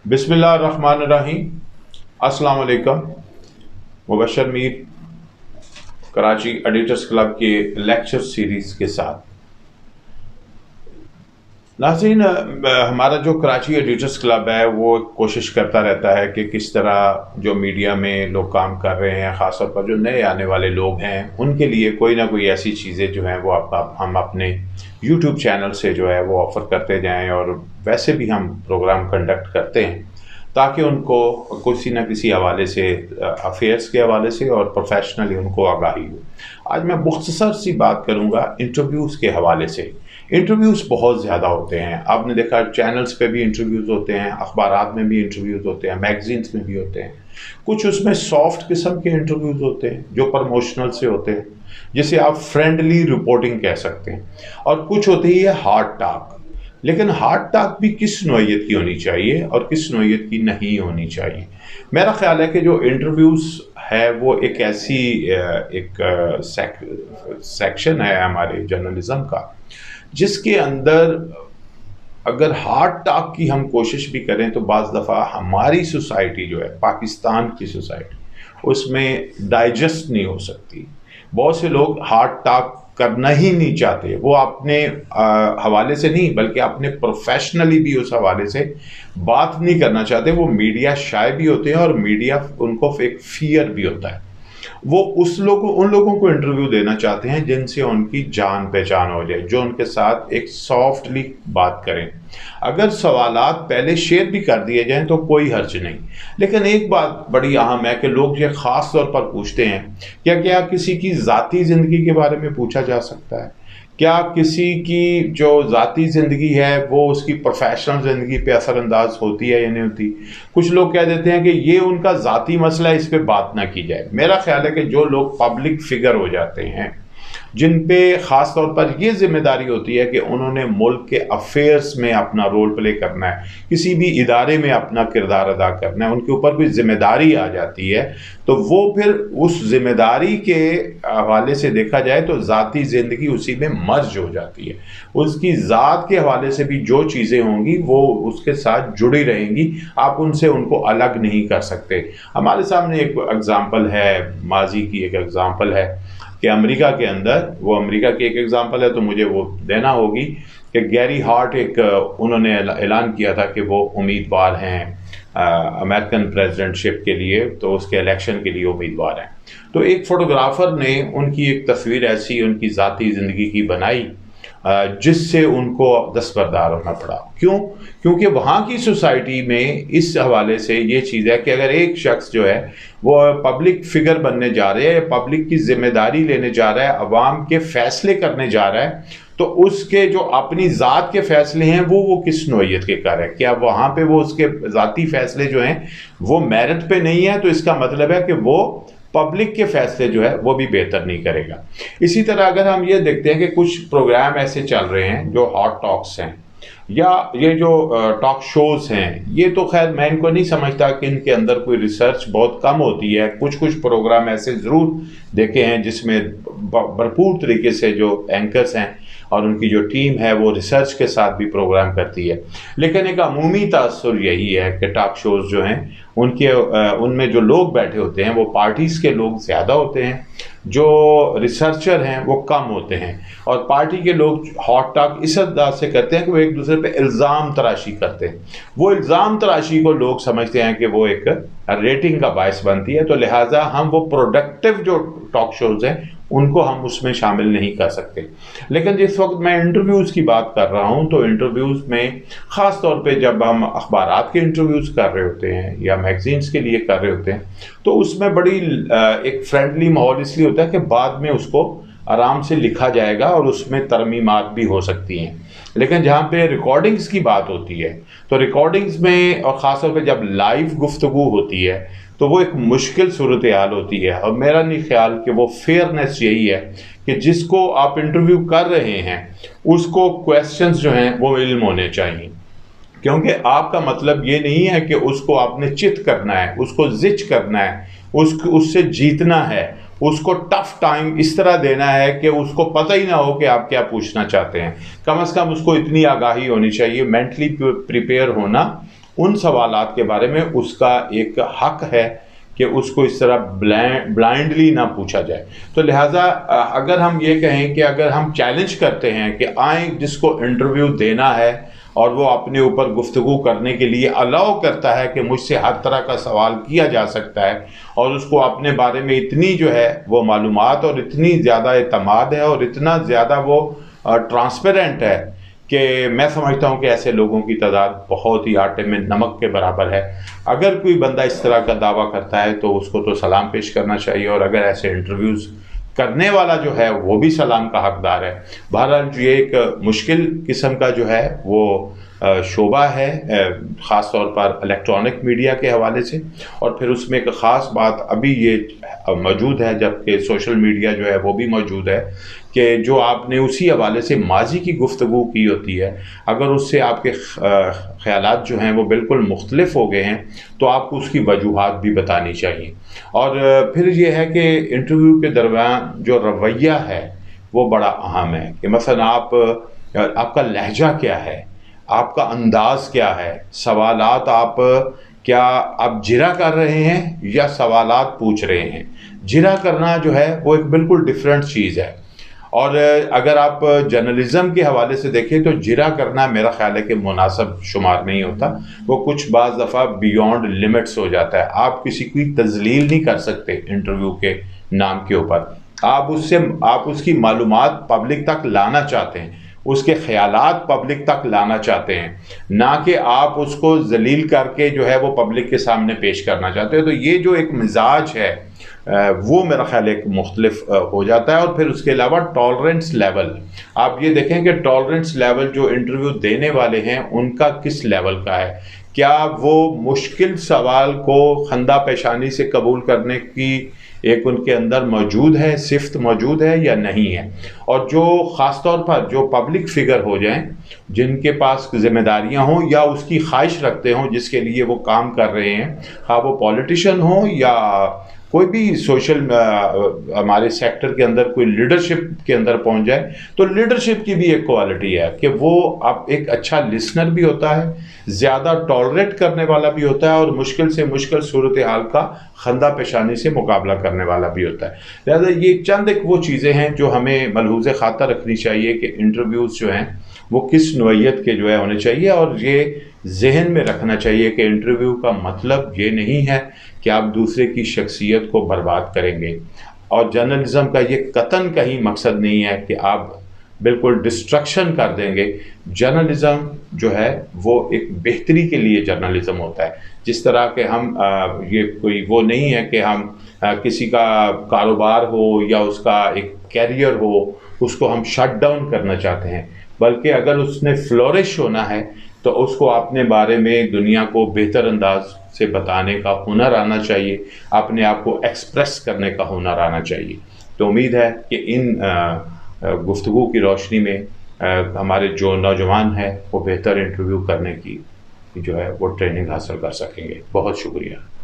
بسم اللہ الرحمن الرحیم۔ السلام علیکم۔ مبشر میر کراچی ایڈیٹرز کلب کے لیکچر سیریز کے ساتھ ناظرین، ہمارا جو کراچی ایڈیٹرز کلب ہے وہ کوشش کرتا رہتا ہے کہ کس طرح جو میڈیا میں لوگ کام کر رہے ہیں، خاص طور پر جو نئے آنے والے لوگ ہیں، ان کے لیے کوئی نہ کوئی ایسی چیزیں جو ہیں وہ ہم اپنے یوٹیوب چینل سے جو ہے وہ آفر کرتے جائیں، اور ویسے بھی ہم پروگرام کنڈکٹ کرتے ہیں تاکہ ان کو کسی نہ کسی حوالے سے، افیئرس کے حوالے سے اور پروفیشنلی ان کو آگاہی ہو۔ آج میں مختصر سی بات کروں گا انٹرویوز کے حوالے سے۔ انٹرویوز بہت زیادہ ہوتے ہیں، آپ نے دیکھا چینلز پہ بھی انٹرویوز ہوتے ہیں، اخبارات میں بھی انٹرویوز ہوتے ہیں، میگزینز میں بھی ہوتے ہیں۔ کچھ اس میں سافٹ قسم کے انٹرویوز ہوتے ہیں جو پروموشنل سے ہوتے ہیں، جسے آپ فرینڈلی رپورٹنگ کہہ سکتے ہیں، اور کچھ ہوتی ہے ہارڈ ٹاک۔ لیکن ہارڈ ٹاک بھی کس نوعیت کی ہونی چاہیے اور کس نوعیت کی نہیں ہونی چاہیے؟ میرا خیال ہے کہ جو انٹرویوز ہے وہ ایک ایسی ایک سیکشن ہے ہمارے جرنلزم کا، جس کے اندر اگر ہارڈ ٹاک کی ہم کوشش بھی کریں تو بعض دفعہ ہماری سوسائٹی جو ہے، پاکستان کی سوسائٹی، اس میں ڈائجسٹ نہیں ہو سکتی۔ بہت سے لوگ ہارڈ ٹاک کرنا ہی نہیں چاہتے، وہ اپنے حوالے سے نہیں بلکہ اپنے پروفیشنلی بھی اس حوالے سے بات نہیں کرنا چاہتے۔ وہ میڈیا شائع بھی ہوتے ہیں، اور میڈیا ان کو ایک فیئر بھی ہوتا ہے۔ وہ ان لوگوں کو انٹرویو دینا چاہتے ہیں جن سے ان کی جان پہچان ہو جائے، جو ان کے ساتھ ایک سافٹلی بات کریں۔ اگر سوالات پہلے شیئر بھی کر دیے جائیں تو کوئی حرج نہیں، لیکن ایک بات بڑی اہم ہے کہ لوگ یہ خاص طور پر پوچھتے ہیں کیا کسی کی ذاتی زندگی کے بارے میں پوچھا جا سکتا ہے؟ کیا کسی کی جو ذاتی زندگی ہے وہ اس کی پروفیشنل زندگی پہ اثر انداز ہوتی ہے یا نہیں ہوتی؟ کچھ لوگ کہہ دیتے ہیں کہ یہ ان کا ذاتی مسئلہ ہے، اس پہ بات نہ کی جائے۔ میرا خیال ہے کہ جو لوگ پبلک فگر ہو جاتے ہیں، جن پہ خاص طور پر یہ ذمہ داری ہوتی ہے کہ انہوں نے ملک کے افیئرس میں اپنا رول پلے کرنا ہے، کسی بھی ادارے میں اپنا کردار ادا کرنا ہے، ان کے اوپر کوئی ذمہ داری آ جاتی ہے، تو وہ پھر اس ذمہ داری کے حوالے سے دیکھا جائے تو ذاتی زندگی اسی میں مرج ہو جاتی ہے۔ اس کی ذات کے حوالے سے بھی جو چیزیں ہوں گی وہ اس کے ساتھ جڑی رہیں گی، آپ ان سے ان کو الگ نہیں کر سکتے۔ ہمارے سامنے ایک اگزامپل ہے، ماضی کی ایک اگزامپل ہے کہ امریکہ کے اندر، وہ امریکہ کی ایک ایگزامپل ہے تو مجھے وہ دینا ہوگی کہ گیری ہارٹ انہوں نے اعلان کیا تھا کہ وہ امیدوار ہیں امریکن پریزیڈنٹ شپ کے لیے، تو اس کے الیکشن کے لیے امیدوار ہیں۔ تو ایک فوٹوگرافر نے ان کی ایک تصویر ایسی ان کی ذاتی زندگی کی بنائی جس سے ان کو دستبردار ہونا پڑا۔ کیوں؟ کیونکہ وہاں کی سوسائٹی میں اس حوالے سے یہ چیز ہے کہ اگر ایک شخص جو ہے وہ پبلک فگر بننے جا رہے ہیں، پبلک کی ذمہ داری لینے جا رہا ہے، عوام کے فیصلے کرنے جا رہا ہے، تو اس کے جو اپنی ذات کے فیصلے ہیں وہ کس نوعیت کے کر ہے؟ کیا وہاں پہ وہ اس کے ذاتی فیصلے جو ہیں وہ میرٹ پہ نہیں ہے، تو اس کا مطلب ہے کہ وہ پبلک کے فیصلے جو ہے وہ بھی بہتر نہیں کرے گا۔ اسی طرح اگر ہم یہ دیکھتے ہیں کہ کچھ پروگرام ایسے چل رہے ہیں جو ہاٹ ٹاکس ہیں، یا یہ جو ٹاک شوز ہیں، یہ تو خیر میں ان کو نہیں سمجھتا کہ ان کے اندر کوئی ریسرچ بہت کم ہوتی ہے۔ کچھ پروگرام ایسے ضرور دیکھے ہیں جس میں بھرپور طریقے سے جو اینکرز ہیں اور ان کی جو ٹیم ہے وہ ریسرچ کے ساتھ بھی پروگرام کرتی ہے، لیکن ایک عمومی تاثر یہی ہے کہ ٹاک شوز جو ہیں ان میں جو لوگ بیٹھے ہوتے ہیں وہ پارٹیز کے لوگ زیادہ ہوتے ہیں، جو ریسرچر ہیں وہ کم ہوتے ہیں، اور پارٹی کے لوگ ہاٹ ٹاک اس انداز سے کرتے ہیں کہ وہ ایک دوسرے پہ الزام تراشی کرتے ہیں۔ وہ الزام تراشی کو لوگ سمجھتے ہیں کہ وہ ایک ریٹنگ کا باعث بنتی ہے، تو لہٰذا ہم وہ پروڈکٹیو جو ٹاک شوز ہیں ان کو ہم اس میں شامل نہیں کر سکتے۔ لیکن جس وقت میں انٹرویوز کی بات کر رہا ہوں تو انٹرویوز میں خاص طور پہ جب ہم اخبارات کے انٹرویوز کر رہے ہوتے ہیں یا میگزینز کے لیے کر رہے ہوتے ہیں تو اس میں بڑی ایک فرینڈلی ماحول اس لیے ہوتا ہے کہ بعد میں اس کو آرام سے لکھا جائے گا اور اس میں ترمیمات بھی ہو سکتی ہیں۔ لیکن جہاں پہ ریکارڈنگز کی بات ہوتی ہے تو ریکارڈنگز میں، اور خاص طور پہ جب لائیو گفتگو ہوتی ہے، تو وہ ایک مشکل صورتحال ہوتی ہے، اور میرا نہیں خیال کہ وہ فیئرنیس یہی ہے کہ جس کو آپ انٹرویو کر رہے ہیں اس کو کویسچنز جو ہیں وہ علم ہونے چاہیے، کیونکہ آپ کا مطلب یہ نہیں ہے کہ اس کو آپ نے چت کرنا ہے، اس کو زچ کرنا ہے، اس سے جیتنا ہے، اس کو ٹف ٹائم اس طرح دینا ہے کہ اس کو پتہ ہی نہ ہو کہ آپ کیا پوچھنا چاہتے ہیں۔ کم از کم اس کو اتنی آگاہی ہونی چاہیے، مینٹلی پریپیئر ہونا ان سوالات کے بارے میں اس کا ایک حق ہے کہ اس کو اس طرح بلائنڈلی نہ پوچھا جائے. تو لہٰذا اگر ہم یہ کہیں کہ اگر ہم چیلنج کرتے ہیں کہ آئیں جس کو انٹرویو دینا ہے اور وہ اپنے اوپر گفتگو کرنے کے لیے الاؤ کرتا ہے کہ مجھ سے ہر طرح کا سوال کیا جا سکتا ہے، اور اس کو اپنے بارے میں اتنی جو ہے وہ معلومات اور اتنی زیادہ اعتماد ہے اور اتنا زیادہ وہ ٹرانسپیرنٹ ہے کہ میں سمجھتا ہوں کہ ایسے لوگوں کی تعداد بہت ہی آٹے میں نمک کے برابر ہے. اگر کوئی بندہ اس طرح کا دعویٰ کرتا ہے تو اس کو تو سلام پیش کرنا چاہیے، اور اگر ایسے انٹرویوز کرنے والا جو ہے وہ بھی سلام کا حقدار ہے. بہرحال یہ ایک مشکل قسم کا جو ہے وہ شعبہ ہے، خاص طور پر الیکٹرانک میڈیا کے حوالے سے. اور پھر اس میں ایک خاص بات ابھی یہ موجود ہے، جبکہ سوشل میڈیا جو ہے وہ بھی موجود ہے، کہ جو آپ نے اسی حوالے سے ماضی کی گفتگو کی ہوتی ہے، اگر اس سے آپ کے خیالات جو ہیں وہ بالکل مختلف ہو گئے ہیں تو آپ کو اس کی وجوہات بھی بتانی چاہیے. اور پھر یہ ہے کہ انٹرویو کے درمیان جو رویہ ہے وہ بڑا اہم ہے، کہ مثلا آپ کا لہجہ کیا ہے، آپ کا انداز کیا ہے، سوالات کیا آپ جرا کر رہے ہیں یا سوالات پوچھ رہے ہیں. جرا کرنا جو ہے وہ ایک بالکل ڈیفرنٹ چیز ہے. اور اگر آپ جرنلزم کے حوالے سے دیکھیں تو جرا کرنا میرا خیال ہے کہ مناسب شمار نہیں ہوتا، وہ کچھ بعض دفعہ بیونڈ لمٹس ہو جاتا ہے. آپ کسی کی تذلیل نہیں کر سکتے انٹرویو کے نام کے اوپر. آپ اس کی معلومات پبلک تک لانا چاہتے ہیں، اس کے خیالات پبلک تک لانا چاہتے ہیں، نہ کہ آپ اس کو ذلیل کر کے جو ہے وہ پبلک کے سامنے پیش کرنا چاہتے ہیں. تو یہ جو ایک مزاج ہے وہ میرا خیال ایک مختلف ہو جاتا ہے. اور پھر اس کے علاوہ ٹالرنس لیول، آپ یہ دیکھیں کہ ٹالرنس لیول جو انٹرویو دینے والے ہیں ان کا کس لیول کا ہے. کیا وہ مشکل سوال کو خندہ پیشانی سے قبول کرنے کی ایک ان کے اندر موجود ہے، صفت موجود ہے یا نہیں ہے. اور جو خاص طور پر جو پبلک فگر ہو جائیں، جن کے پاس ذمہ داریاں ہوں یا اس کی خواہش رکھتے ہوں جس کے لیے وہ کام کر رہے ہیں، خواہ وہ پولیٹیشین ہوں یا کوئی بھی سوشل ہمارے سیکٹر کے اندر کوئی لیڈرشپ کے اندر پہنچ جائے، تو لیڈرشپ کی بھی ایک کوالٹی ہے کہ وہ اب ایک اچھا لسنر بھی ہوتا ہے، زیادہ ٹالریٹ کرنے والا بھی ہوتا ہے، اور مشکل سے مشکل صورتحال کا خندہ پیشانی سے مقابلہ کرنے والا بھی ہوتا ہے. لہذا یہ چند ایک وہ چیزیں ہیں جو ہمیں ملحوظ خاطر رکھنی چاہیے کہ انٹرویوز جو ہیں وہ کس نوعیت کے جو ہے ہونے چاہیے. اور یہ ذہن میں رکھنا چاہیے کہ انٹرویو کا مطلب یہ نہیں ہے کہ آپ دوسرے کی شخصیت کو برباد کریں گے، اور جرنلزم کا یہ قطعاً کہیں مقصد نہیں ہے کہ آپ بالکل ڈسٹرکشن کر دیں گے. جرنلزم جو ہے وہ ایک بہتری کے لیے جرنلزم ہوتا ہے. جس طرح کہ ہم یہ کوئی وہ نہیں ہے کہ ہم کسی کا کاروبار ہو یا اس کا ایک کیریئر ہو اس کو ہم شٹ ڈاؤن کرنا چاہتے ہیں، بلکہ اگر اس نے فلورش ہونا ہے تو اس کو اپنے بارے میں دنیا کو بہتر انداز سے بتانے کا ہنر آنا چاہیے، اپنے آپ کو ایکسپریس کرنے کا ہنر آنا چاہیے. تو امید ہے کہ ان گفتگو کی روشنی میں ہمارے جو نوجوان ہیں وہ بہتر انٹرویو کرنے کی جو ہے وہ ٹریننگ حاصل کر سکیں گے. بہت شکریہ.